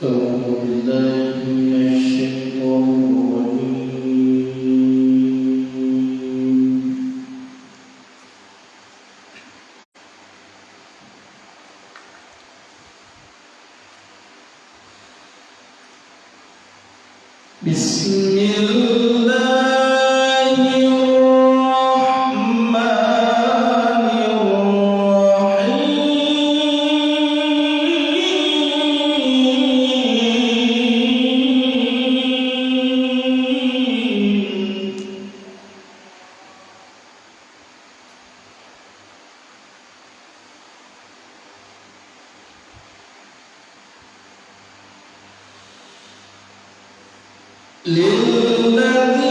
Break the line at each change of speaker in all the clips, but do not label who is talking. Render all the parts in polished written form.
أعوذ بالله من الشيطان الرجيم. بسم الله الرحمن الرحيم.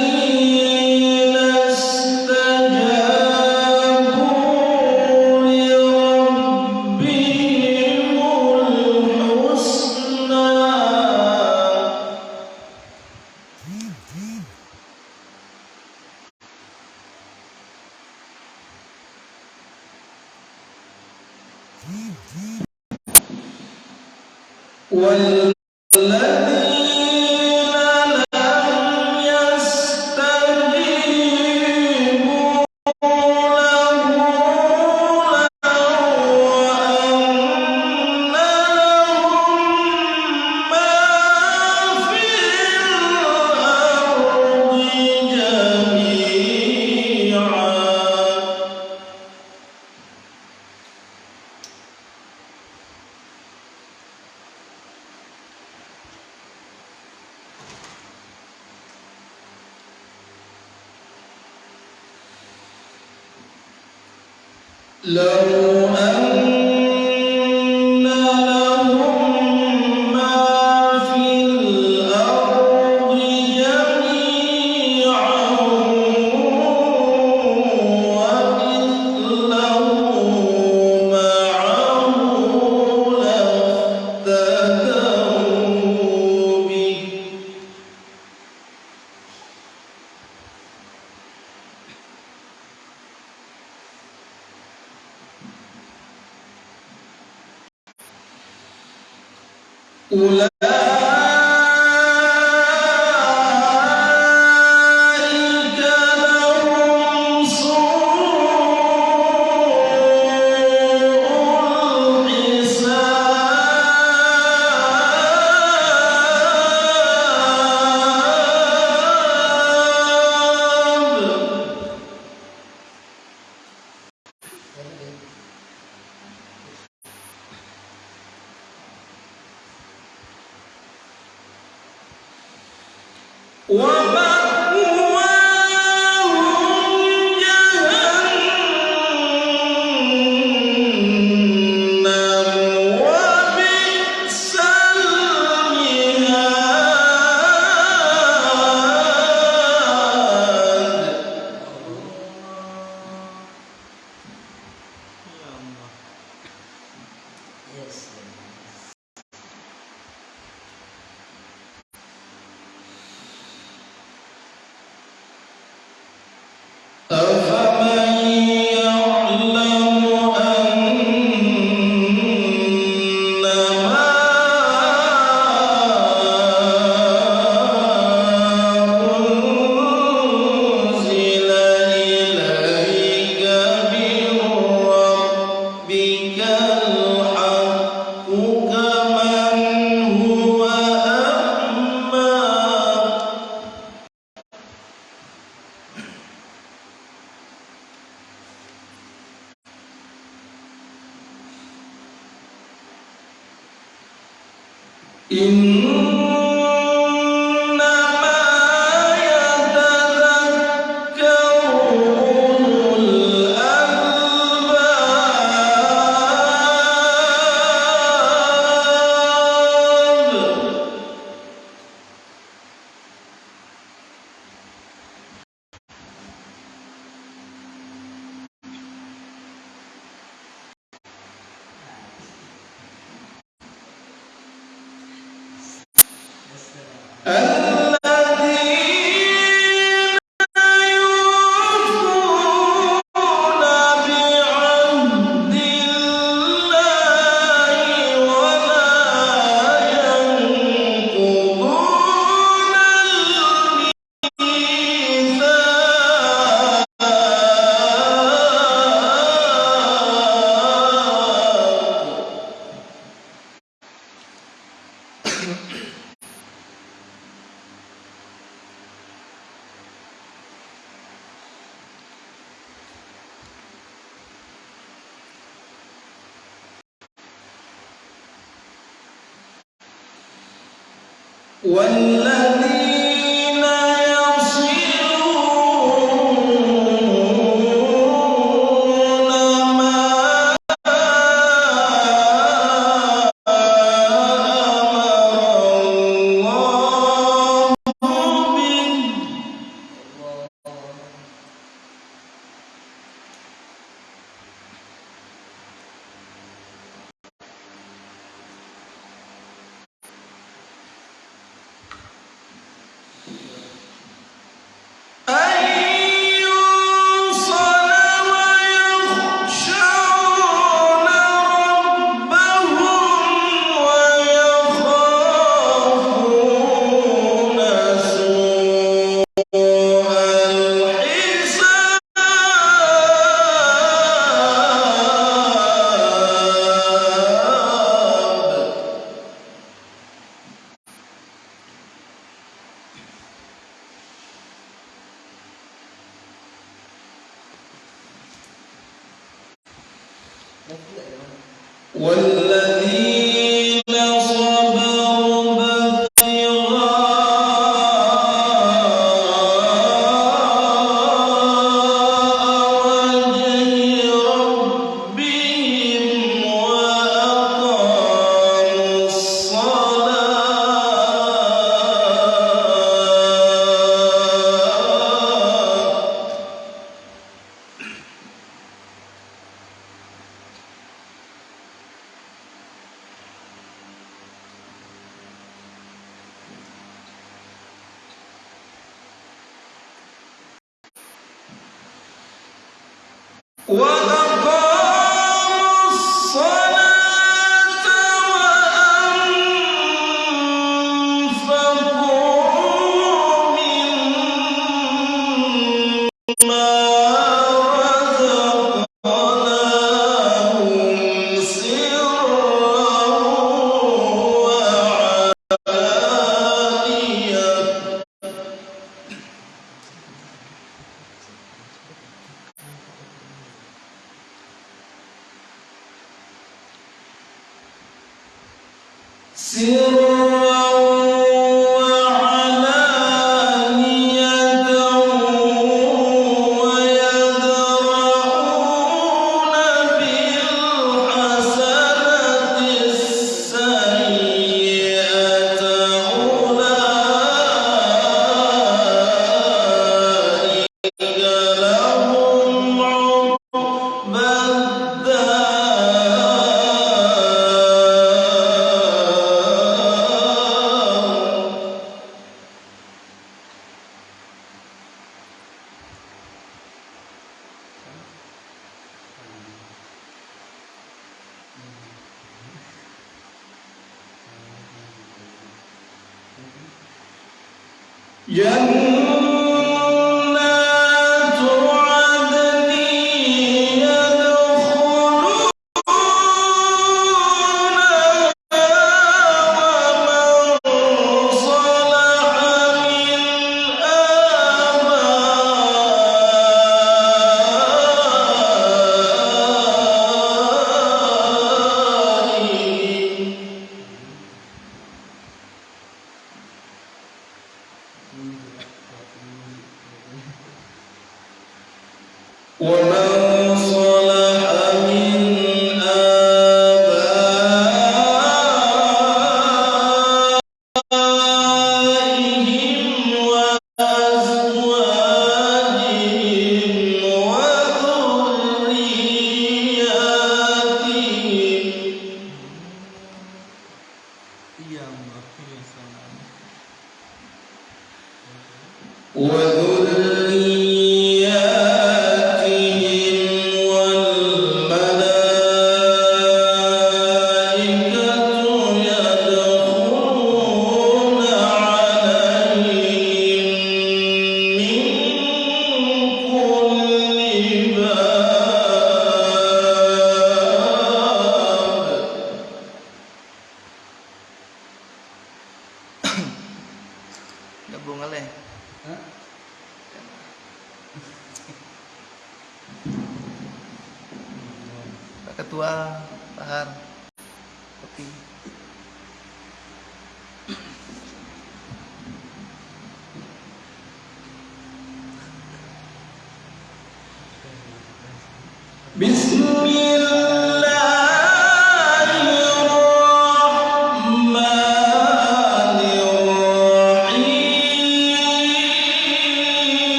للذين استجابوا لربهم الحسنى والذين لو أن لهم ما في الأرض جميعا ومثله معه لافتدوا به أولئك لهم سوء الحساب ومأواهم جهنم وبئس المهاد. أفمن يعلم أنما أنزل إليك من ربك الحق كمن هو أعمى إنما يتذكر أولو الألباب. والذين يصلون ما والذين صبروا ابتغاء وجه ربهم وأقاموا الصلاة وأقاموا الصلاة وأنفقوا مما رزقناهم سرا وعلانية ويدرؤون بالحسنة السيئة أولئك لهم عقبى الدار جنات عدن يدخلونها ومن صلح من آبائهم ومن صلح من آبائهم وأزواجهم وذرياتهم والملائكة يدخلون عليهم من كل باب gabung oleh Pak Ketua Pak Har kopi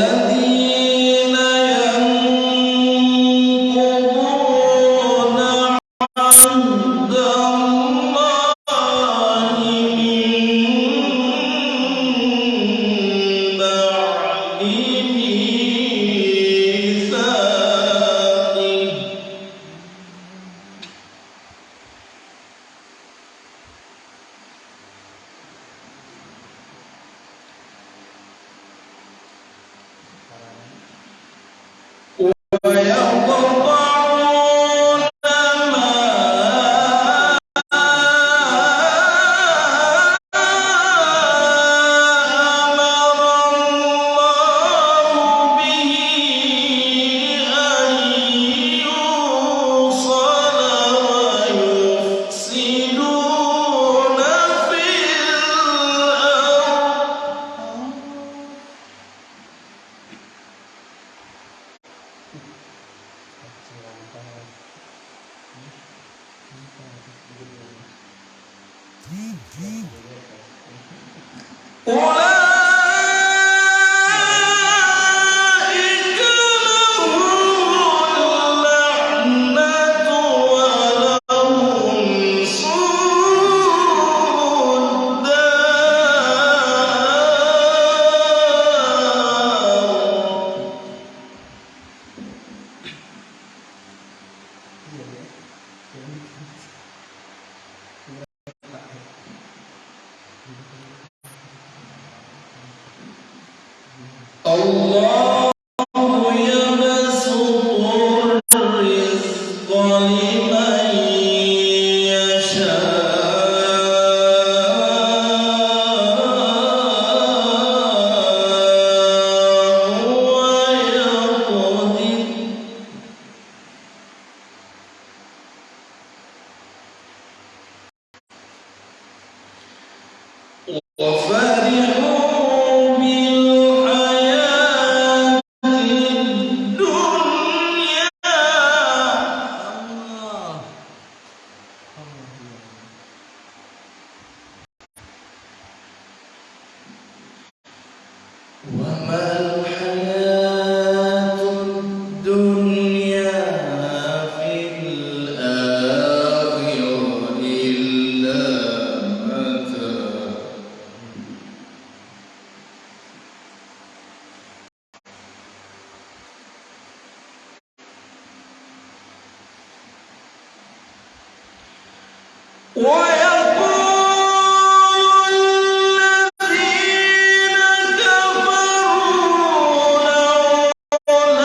والذين ينقضون عهد الله من بعد ميثاقه ويقطعون ما أمر الله به أن يوصل ويفسدون في الأرض. أولئك لهم اللعنة ولهم سوء الدار. الله يبسط الرزق لمن يشاء ويقدر وفرحوا بالحياة الدنيا. وما الحياة الدنيا في الآخرة إلا متاع. ويقول الذين كفروا لولا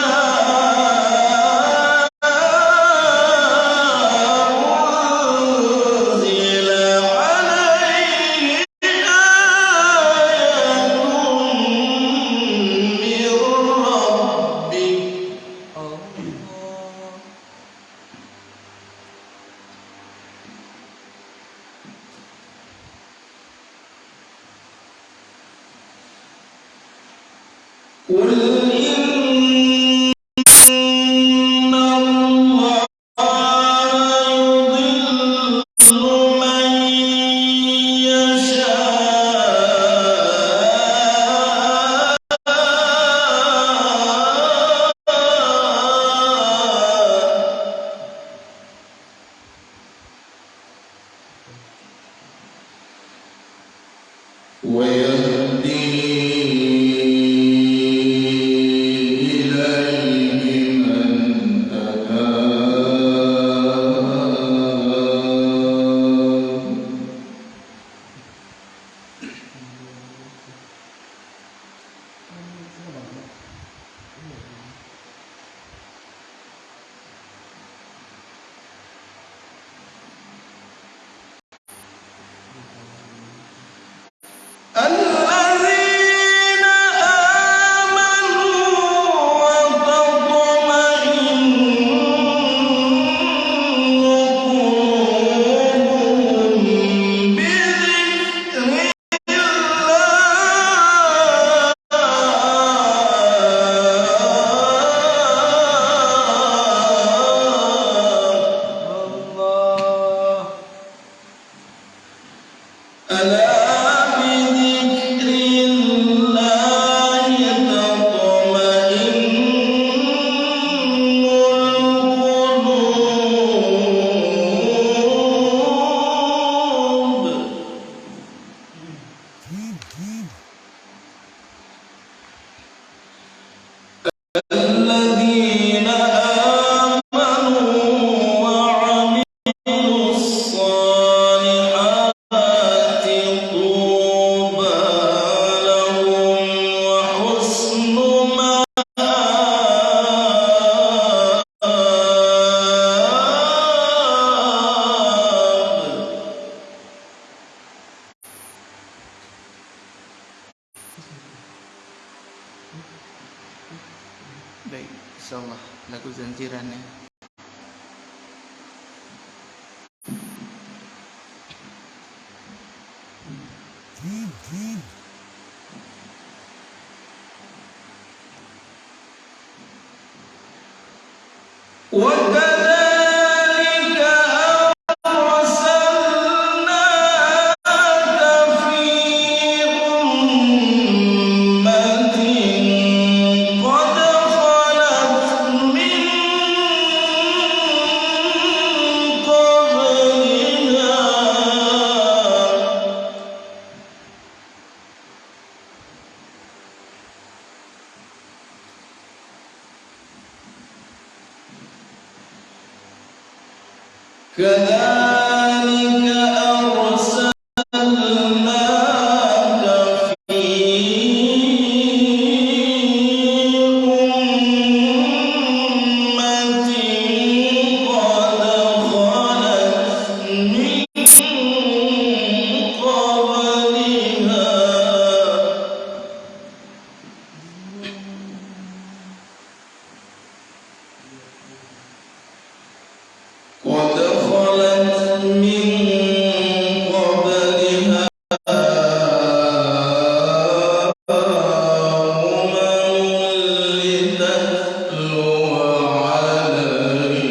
أنزل عليه آية من ربه. قل إن الله يضل من يشاء ويهدي
Baik, insyaAllah lagu zanjirannya.
وكذلك أرسلناك في أمة قد خلت من قبلها كذلك أرسلناك في أمة قد خلت من قبلها قد خلت من قبلها لتتلو عليهم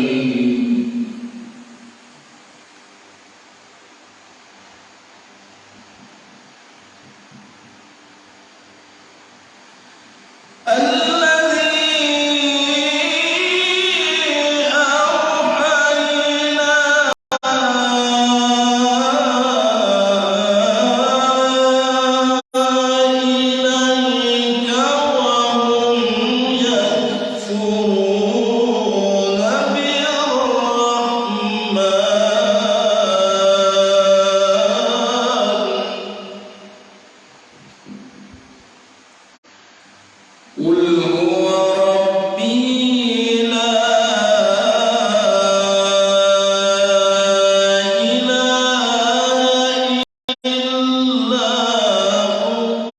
الذي أوحينا إليك وهم يكفرون بالرحمن قل هو ربي لا إله إلا هو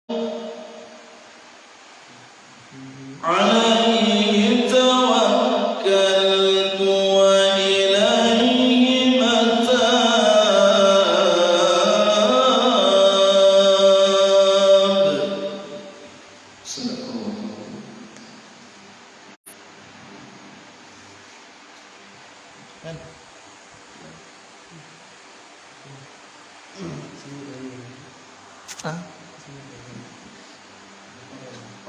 عليه توكلت وإليه متاب صدق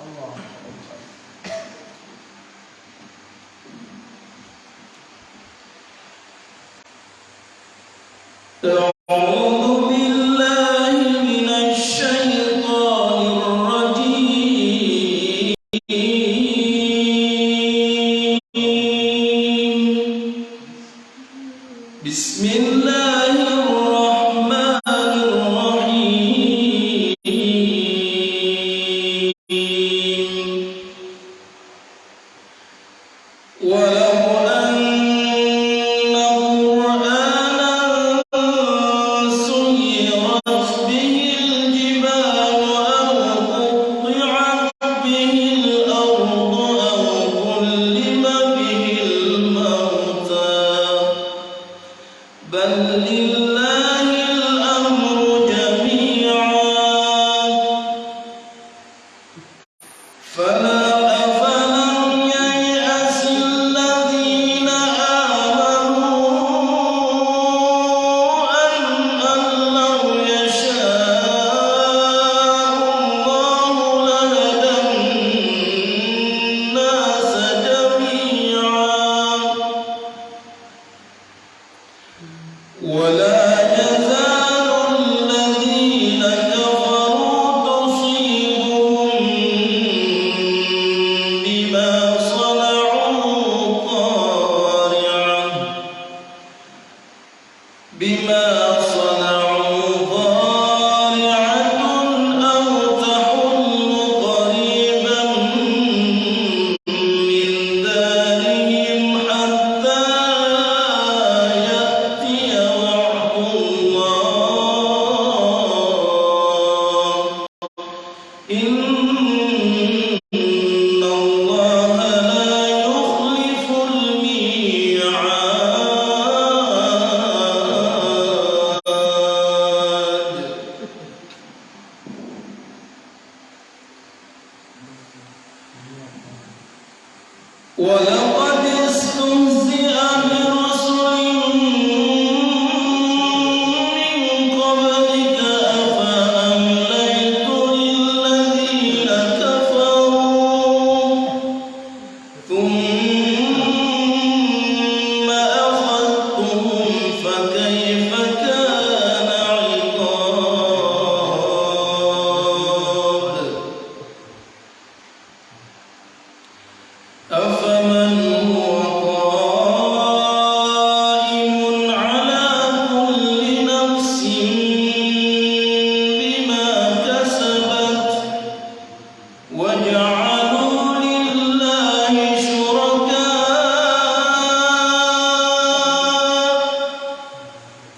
الله. أعوذ بالله من الشيطان الرجيم بسم الله الرحمن الرحيم ولو أن قرآنا سيرت به الجبال أو قطعت به الأرض أو كلم به الموتى بل لله الأمر جميعا أفلم ييأس الذين آمنوا أن لو يشاء الله لهدى الناس جميعا ولا يزال الذين كفروا تصيبهم بما صنعوا قارعة أو تحل قريبا من دارهم حتى يأتي وعد الله إن الله لا ولقد استهزئ برسل من قبلك أفأمليت للذين كفروا ثم أخذتهم فكيف كان عقاب أفمن هو قائم على كل نفس بما كسبت وجعلوا لله شركاء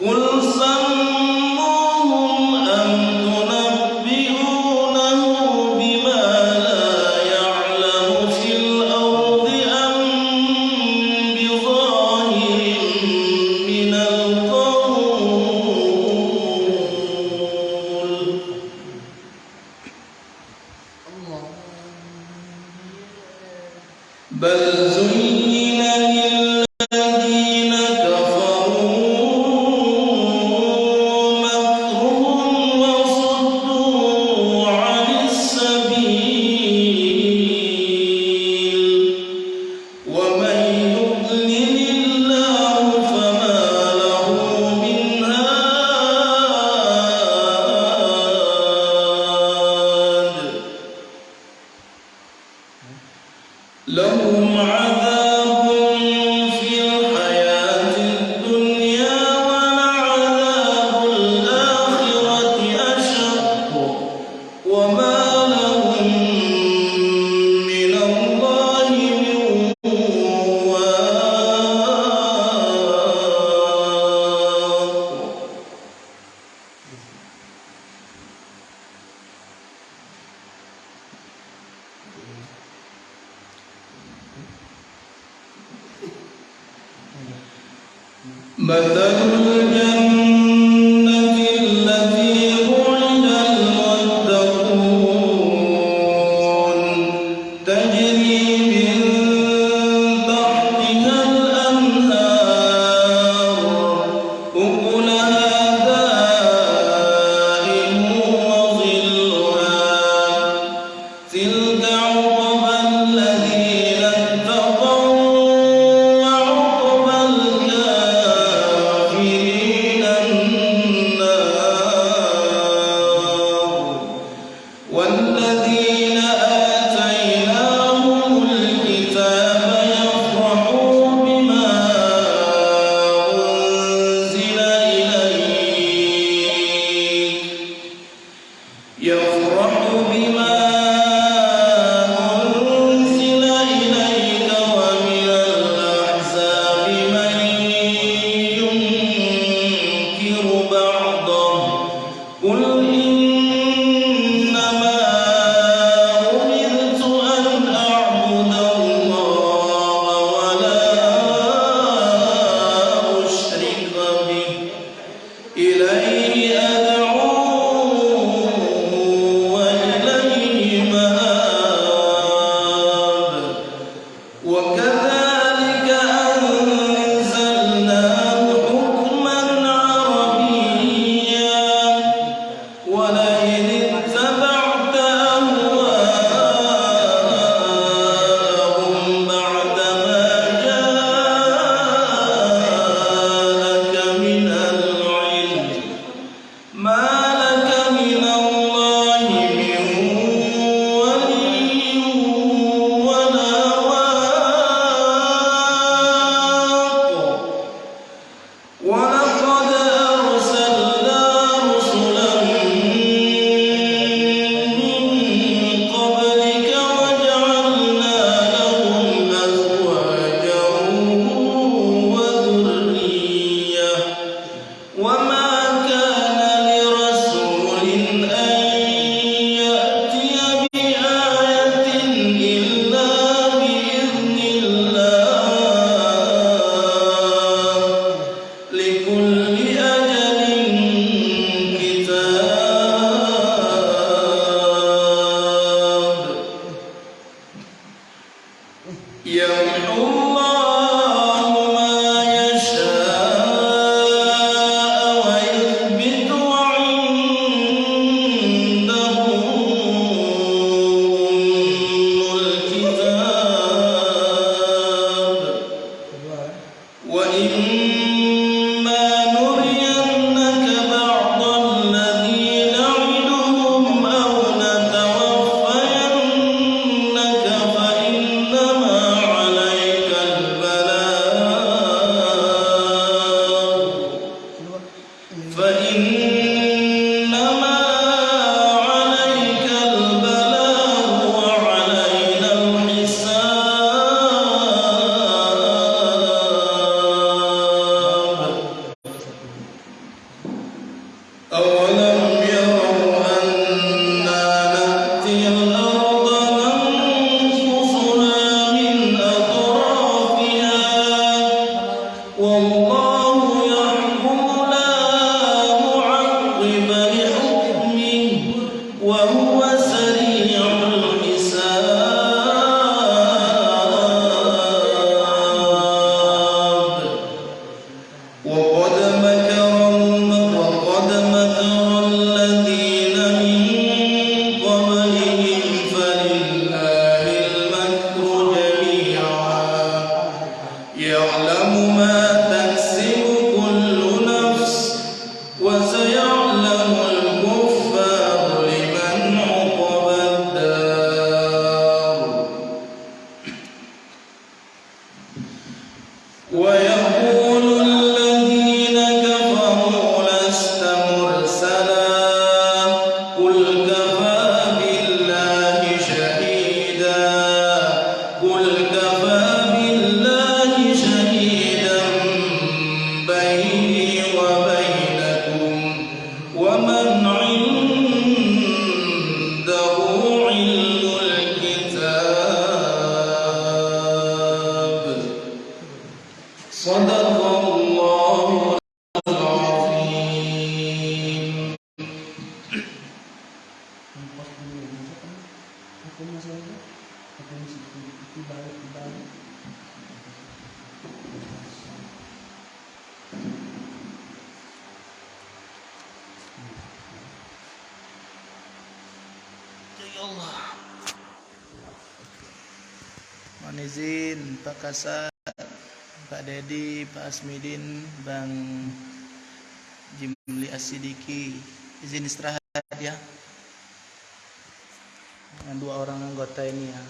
قل سموهم أم تنبئونه بما لا يعلم في الأرض أم بظاهر من القول بل زين للذين كفروا مكرهم وصدوا عن السبيل ومن يضلل الله فما له من هاد لهم عذاب في الحياة الدنيا ولعذاب الآخرة أشق وما لهم من الله من واق مثل الجنة التي وعد المتقون تجري من تحتها الأنهار أكلها دائم وظلها تلك عقبى الذين اتقوا وعقبى الكافرين النار والذين آتيناهم الكتاب يفرحون بما أنزل إليك ومن الأحزاب من ينكر بعضه قل إنما
Ya Allah. Mohon izin Pak Kasat, Pak Dedi, Pak Asmidin, Bang Jimli Asidiki, izin istirahat ya. Dengan 2 orang anggota ini ya.